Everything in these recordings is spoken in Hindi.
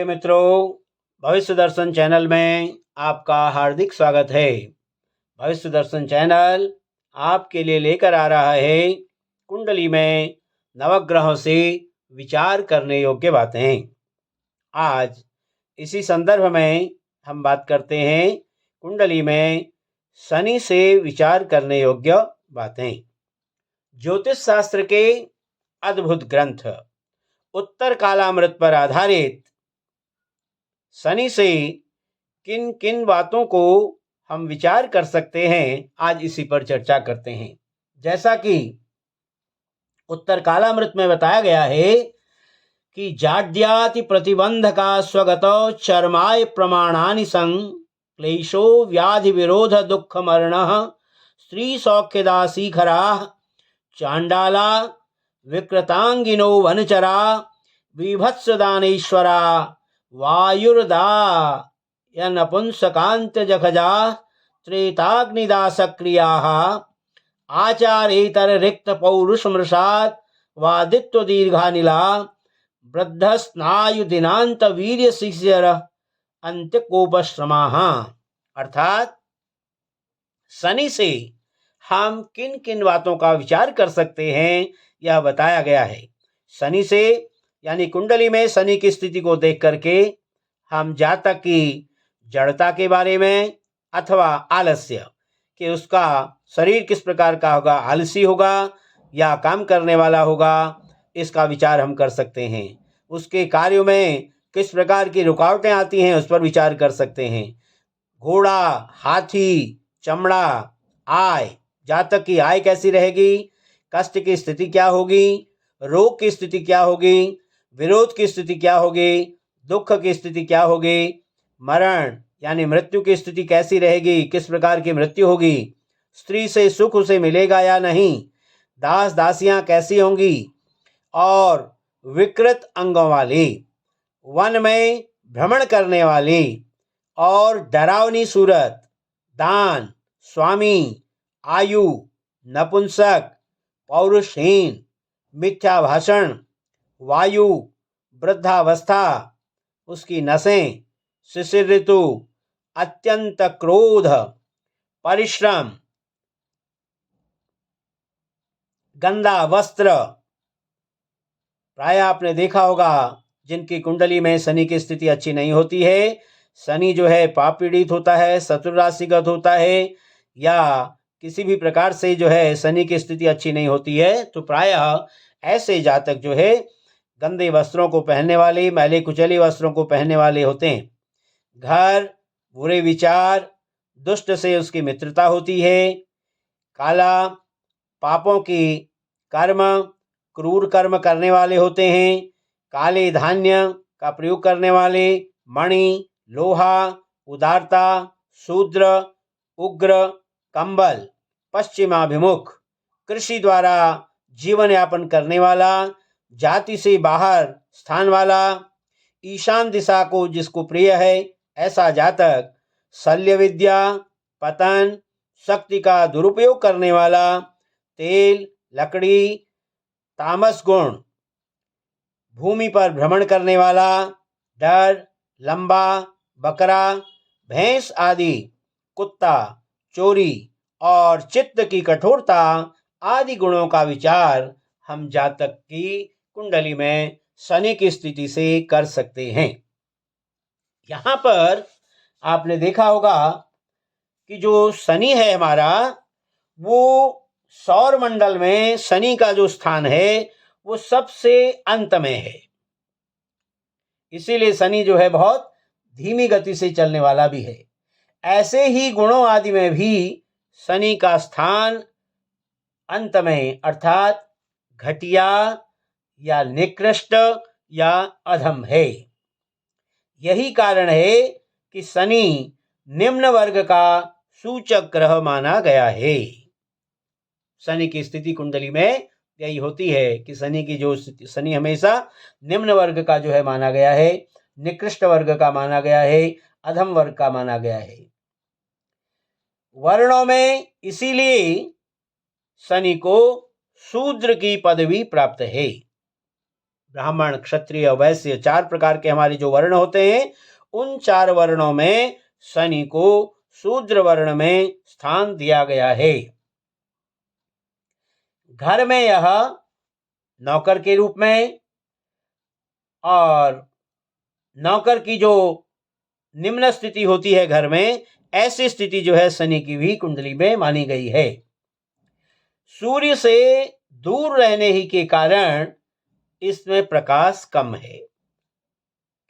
प्रिय मित्रों, भविष्य दर्शन चैनल में आपका हार्दिक स्वागत है। भविष्य दर्शन चैनल आपके लिए लेकर आ रहा है कुंडली में नवग्रहों से विचार करने योग्य बातें। आज इसी संदर्भ में हम बात करते हैं कुंडली में शनि से विचार करने योग्य बातें। ज्योतिष शास्त्र के अद्भुत ग्रंथ उत्तर कालामृत पर आधारित शनि से किन किन बातों को हम विचार कर सकते हैं, आज इसी पर चर्चा करते हैं। जैसा कि उत्तर कालामृत में बताया गया है कि जाड्याति प्रतिबंधका स्वगतो चर्माय प्रमाणानि सं क्लेशो व्याधि विरोध दुख मरण स्त्री सौख्यदा शिखरा चांडाला विकृतांगिनो वनचरा बीभत्सदानेश्वरा वायुर्दा नपुंसकांत जखजा त्रेताग्निदा सक्रियाः आचारेतर रिक्त पौरुष मृषात् वादित्व दीर्घानिला वृद्ध स्नायु दिनांत वीर्य शिशिर अंत्य कोपश्रमाः। अर्थात शनि से हम किन किन बातों का विचार कर सकते हैं, यह बताया गया है। शनि से यानी कुंडली में शनि की स्थिति को देख करके हम जातक की जड़ता के बारे में अथवा आलस्य कि उसका शरीर किस प्रकार का होगा, आलसी होगा या काम करने वाला होगा, इसका विचार हम कर सकते हैं। उसके कार्यों में किस प्रकार की रुकावटें आती हैं, उस पर विचार कर सकते हैं। घोड़ा, हाथी, चमड़ा, आय, जातक की आय कैसी रहेगी, कष्ट की स्थिति क्या होगी, रोग की स्थिति क्या होगी, विरोध की स्थिति क्या होगी, दुख की स्थिति क्या होगी, मरण यानी मृत्यु की स्थिति कैसी रहेगी, किस प्रकार की मृत्यु होगी, स्त्री से सुख उसे मिलेगा या नहीं, दास दासियां कैसी होंगी, और विकृत अंगों वाली, वन में भ्रमण करने वाली और डरावनी सूरत, दान, स्वामी, आयु, नपुंसक, पौरुषहीन, मिथ्या भाषण, वायु, वृद्धावस्था, उसकी नसें, शिशिर ऋतु, अत्यंत क्रोध, परिश्रम, गंदा वस्त्र। प्राय आपने देखा होगा जिनकी कुंडली में शनि की स्थिति अच्छी नहीं होती है, शनि जो है पाप पीड़ित होता है, शत्रु राशिगत होता है, या किसी भी प्रकार से जो है शनि की स्थिति अच्छी नहीं होती है, तो प्रायः ऐसे जातक जो है गंदे वस्त्रों को पहनने वाले, मैले कुचले वस्त्रों को पहनने वाले होते हैं। घर, बुरे विचार, दुष्ट से उसकी मित्रता होती है, काला, पापों की कर्म, क्रूर कर्म करने वाले होते हैं, काले धान्य का प्रयोग करने वाले, मणि, लोहा, उदारता, शूद्र, उग्र, कंबल, पश्चिमाभिमुख, कृषि द्वारा जीवन यापन करने वाला, जाति से बाहर स्थान वाला, ईशान दिशा को जिसको प्रिय है ऐसा जातक, शल्य विद्या, पतन, शक्ति का दुरुपयोग करने वाला, तेल, लकड़ी, तामस गुण, भूमि पर भ्रमण करने वाला, डर, लंबा, बकरा, भैंस आदि, कुत्ता, चोरी और चित्त की कठोरता आदि गुणों का विचार हम जातक की कुंडली में शनि की स्थिति से कर सकते हैं। यहाँ पर आपने देखा होगा कि जो शनि है हमारा, वो सौर मंडल में शनि का जो स्थान है वो सबसे अंत में है। इसीलिए शनि जो है बहुत धीमी गति से चलने वाला भी है। ऐसे ही गुणों आदि में भी शनि का स्थान अंत में, अर्थात घटिया या निकृष्ट या अधम है। यही कारण है कि शनि निम्न वर्ग का सूचक ग्रह माना गया है। शनि की स्थिति कुंडली में यही होती है कि शनि हमेशा निम्न वर्ग का जो है माना गया है, निकृष्ट वर्ग का माना गया है, अधम वर्ग का माना गया है। वर्णों में इसीलिए शनि को शूद्र की पदवी प्राप्त है। ब्राह्मण, क्षत्रिय, वैश्य, 4 प्रकार के हमारे जो वर्ण होते हैं, उन 4 वर्णों में शनि को शूद्र वर्ण में स्थान दिया गया है। घर में यह नौकर के रूप में, और नौकर की जो निम्न स्थिति होती है घर में, ऐसी स्थिति जो है शनि की भी कुंडली में मानी गई है। सूर्य से दूर रहने ही के कारण इसमें प्रकाश कम है,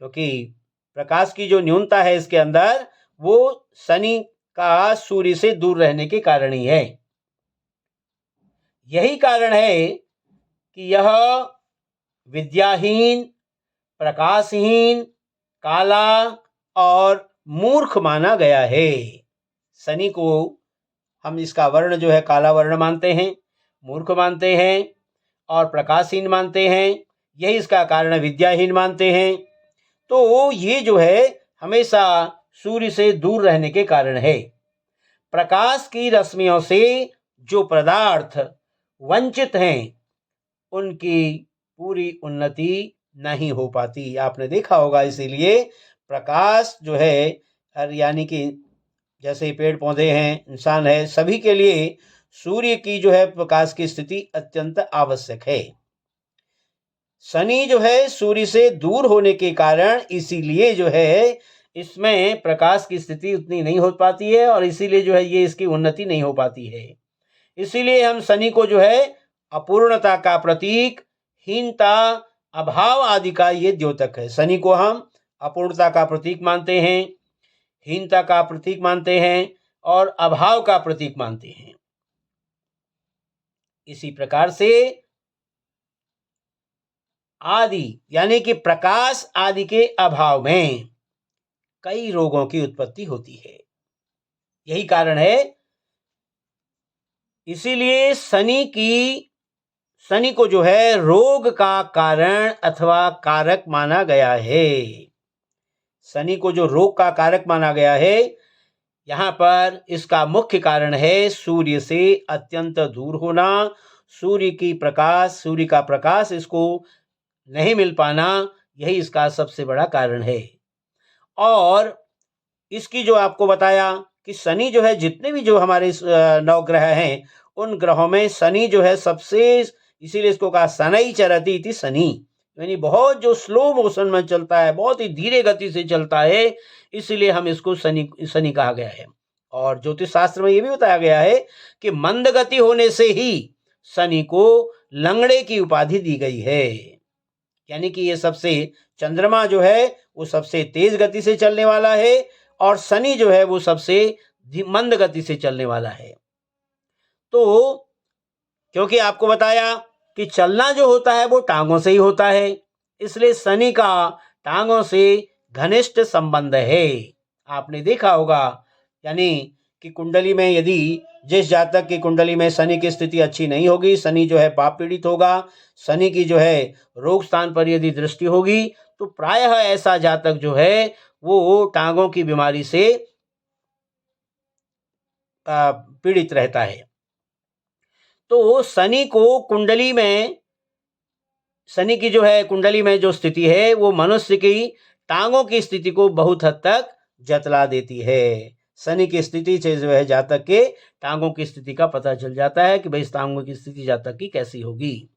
क्योंकि प्रकाश की जो न्यूनता है इसके अंदर, वो शनि का सूर्य से दूर रहने के कारण ही है। यही कारण है कि यह विद्याहीन, प्रकाशहीन, काला और मूर्ख माना गया है। शनि को हम इसका वर्ण जो है काला वर्ण मानते हैं, मूर्ख मानते हैं और प्रकाशहीन मानते हैं। यही इसका कारण विद्याहीन मानते हैं। तो ये जो है हमेशा सूर्य से दूर रहने के कारण है। प्रकाश की रश्मियों से जो पदार्थ वंचित हैं, उनकी पूरी उन्नति नहीं हो पाती। आपने देखा होगा, इसीलिए प्रकाश जो है यानी कि जैसे पेड़ पौधे हैं, इंसान है, सभी के लिए सूर्य की जो है प्रकाश की स्थिति अत्यंत आवश्यक है। शनि जो है सूर्य से दूर होने के कारण इसीलिए जो है इसमें प्रकाश की स्थिति उतनी नहीं हो पाती है, और इसीलिए जो है ये इसकी उन्नति नहीं हो पाती है। इसीलिए हम शनि को जो है अपूर्णता का प्रतीक, हीनता, अभाव आदि का ये द्योतक है। शनि को हम अपूर्णता का प्रतीक मानते हैं, हीनता का प्रतीक मानते हैं और अभाव का प्रतीक मानते हैं। इसी प्रकार से आदि यानी कि प्रकाश आदि के अभाव में कई रोगों की उत्पत्ति होती है। यही कारण है, इसीलिए शनि को जो है रोग का कारण अथवा कारक माना गया है। शनि को जो रोग का कारक माना गया है, यहाँ पर इसका मुख्य कारण है सूर्य से अत्यंत दूर होना, सूर्य का प्रकाश इसको नहीं मिल पाना, यही इसका सबसे बड़ा कारण है। और इसकी जो आपको बताया कि शनि जो है जितने भी जो हमारे 9 ग्रह हैं, उन ग्रहों में शनि जो है सबसे, इसीलिए इसको कहा शनै चरति इति शनि, यानी बहुत जो स्लो मोशन में चलता है, बहुत ही धीरे गति से चलता है, इसलिए हम इसको शनि कहा गया है। और ज्योतिष शास्त्र में ये भी बताया गया है कि मंद गति होने से ही शनि को लंगड़े की उपाधि दी गई है। यानी कि ये सबसे, चंद्रमा जो है वो सबसे तेज गति से चलने वाला है, और शनि जो है वो सबसे मंद गति से चलने वाला है। तो क्योंकि आपको बताया कि चलना जो होता है वो टांगों से ही होता है, इसलिए शनि का टांगों से घनिष्ठ संबंध है। आपने देखा होगा, यानी कि कुंडली में यदि जिस जातक की कुंडली में शनि की स्थिति अच्छी नहीं होगी, शनि जो है पाप पीड़ित होगा, शनि की जो है रोग स्थान पर यदि दृष्टि होगी, तो प्रायः ऐसा जातक जो है वो टांगों की बीमारी से पीड़ित रहता है। तो शनि की जो है कुंडली में जो स्थिति है, वो मनुष्य की टांगों की स्थिति को बहुत हद तक जतला देती है। शनि की स्थिति से जो है जातक के टांगों की स्थिति का पता चल जाता है कि भाई इस टांगों की स्थिति जातक की कैसी होगी।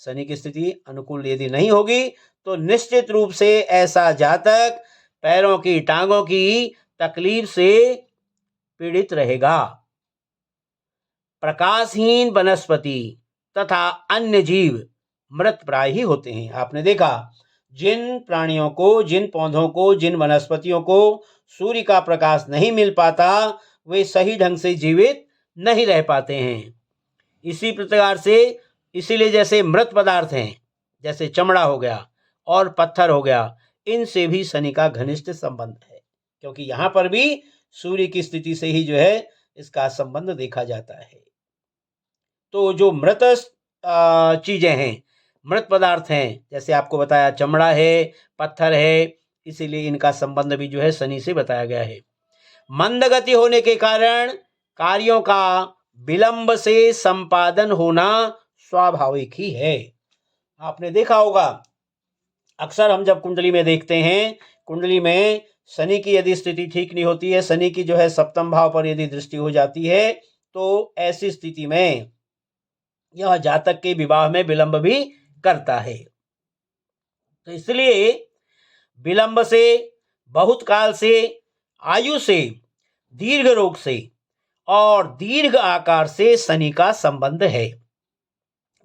शनि की स्थिति अनुकूल यदि नहीं होगी, तो निश्चित रूप से ऐसा जातक पैरों की, टांगों की तकलीफ से पीड़ित रहेगा। प्रकाशहीन वनस्पति तथा अन्य जीव मृत प्राय ही होते हैं। आपने देखा, जिन प्राणियों को, जिन पौधों को, जिन वनस्पतियों को सूर्य का प्रकाश नहीं मिल पाता, वे सही ढंग से जीवित नहीं रह पाते हैं। इसी प्रकार से, इसीलिए जैसे मृत पदार्थ हैं, जैसे चमड़ा हो गया और पत्थर हो गया, इनसे भी शनि का घनिष्ठ संबंध है, क्योंकि यहाँ पर भी सूर्य की स्थिति से ही जो है इसका संबंध देखा जाता है। तो जो मृत चीजें हैं, मृत पदार्थ हैं, जैसे आपको बताया चमड़ा है, पत्थर है, इसीलिए इनका संबंध भी जो है शनि से बताया गया है। मंद गति होने के कारण कार्यों का विलंब से संपादन होना स्वाभाविक ही है। आपने देखा होगा अक्सर हम जब कुंडली में देखते हैं, कुंडली में शनि की यदि स्थिति ठीक नहीं होती है, शनि की जो है सप्तम भाव पर यदि दृष्टि हो जाती है, तो ऐसी स्थिति में यह जातक के विवाह में विलंब भी करता है। तो इसलिए विलंब से, बहुत काल से, आयु से, दीर्घ रोग से और दीर्घ आकार से शनि का संबंध है।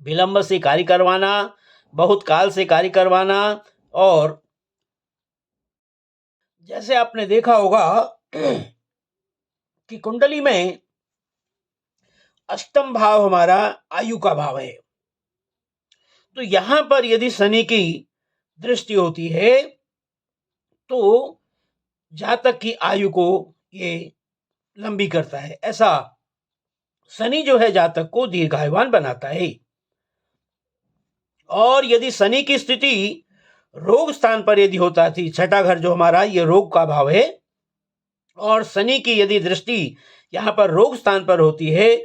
विलंब से कार्य करवाना, बहुत काल से कार्य करवाना, और जैसे आपने देखा होगा कि कुंडली में अष्टम भाव हमारा आयु का भाव है, तो यहां पर यदि शनि की दृष्टि होती है तो जातक की आयु को ये लंबी करता है। ऐसा शनि जो है जातक को दीर्घायुवान बनाता है। और यदि शनि की स्थिति रोग स्थान पर यदि होता थी, छठा घर जो हमारा ये रोग का भाव है, और शनि की यदि दृष्टि यहां पर रोग स्थान पर होती है,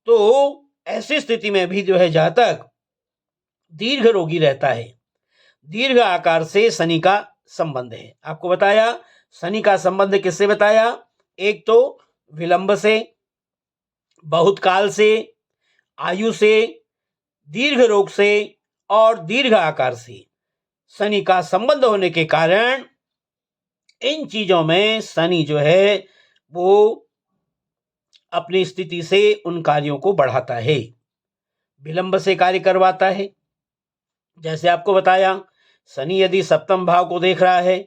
तो ऐसी स्थिति में भी जो है जातक दीर्घ रोगी रहता है। दीर्घ आकार से शनि का संबंध है। आपको बताया शनि का संबंध किससे बताया? एक तो विलंब से, बहुत काल से, आयु से, दीर्घ रोग से और दीर्घ आकार से शनि का संबंध होने के कारण इन चीजों में शनि जो है वो अपनी स्थिति से उन कार्यों को बढ़ाता है, विलंब से कार्य करवाता है। जैसे आपको बताया शनि यदि सप्तम भाव को देख रहा है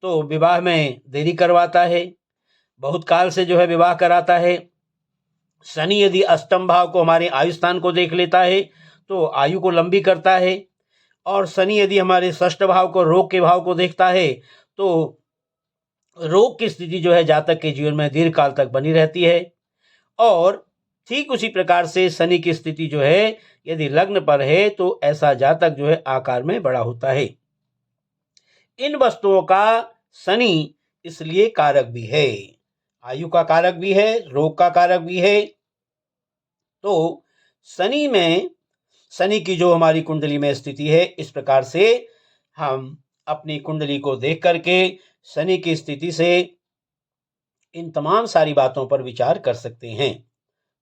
तो विवाह में देरी करवाता है, बहुत काल से जो है विवाह कराता है। शनि यदि अष्टम भाव को, हमारे आयु स्थान को देख लेता है तो आयु को लंबी करता है। और शनि यदि हमारे षष्ठ भाव को, रोग के भाव को देखता है तो रोग की स्थिति जो है जातक के जीवन में दीर्घ काल तक बनी रहती है। और ठीक उसी प्रकार से शनि की स्थिति जो है यदि लग्न पर है तो ऐसा जातक जो है आकार में बड़ा होता है। इन वस्तुओं का शनि इसलिए कारक भी है, आयु का कारक भी है, रोग का कारक भी है। तो शनि की जो हमारी कुंडली में स्थिति है, इस प्रकार से हम अपनी कुंडली को देख करके शनि की स्थिति से इन तमाम सारी बातों पर विचार कर सकते हैं।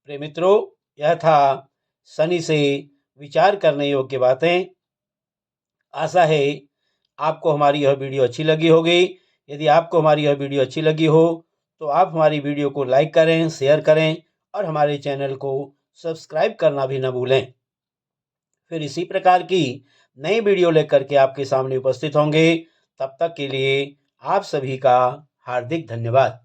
प्रिय मित्रों, यह था शनि से विचार करने योग्य बातें। आशा है आपको हमारी यह वीडियो अच्छी लगी होगी। यदि आपको हमारी यह वीडियो अच्छी लगी हो तो आप हमारी वीडियो को लाइक करें, शेयर करें और हमारे चैनल को सब्सक्राइब करना भी न भूलें। फिर इसी प्रकार की नई वीडियो लेकर के आपके सामने उपस्थित होंगे। तब तक के लिए आप सभी का हार्दिक धन्यवाद।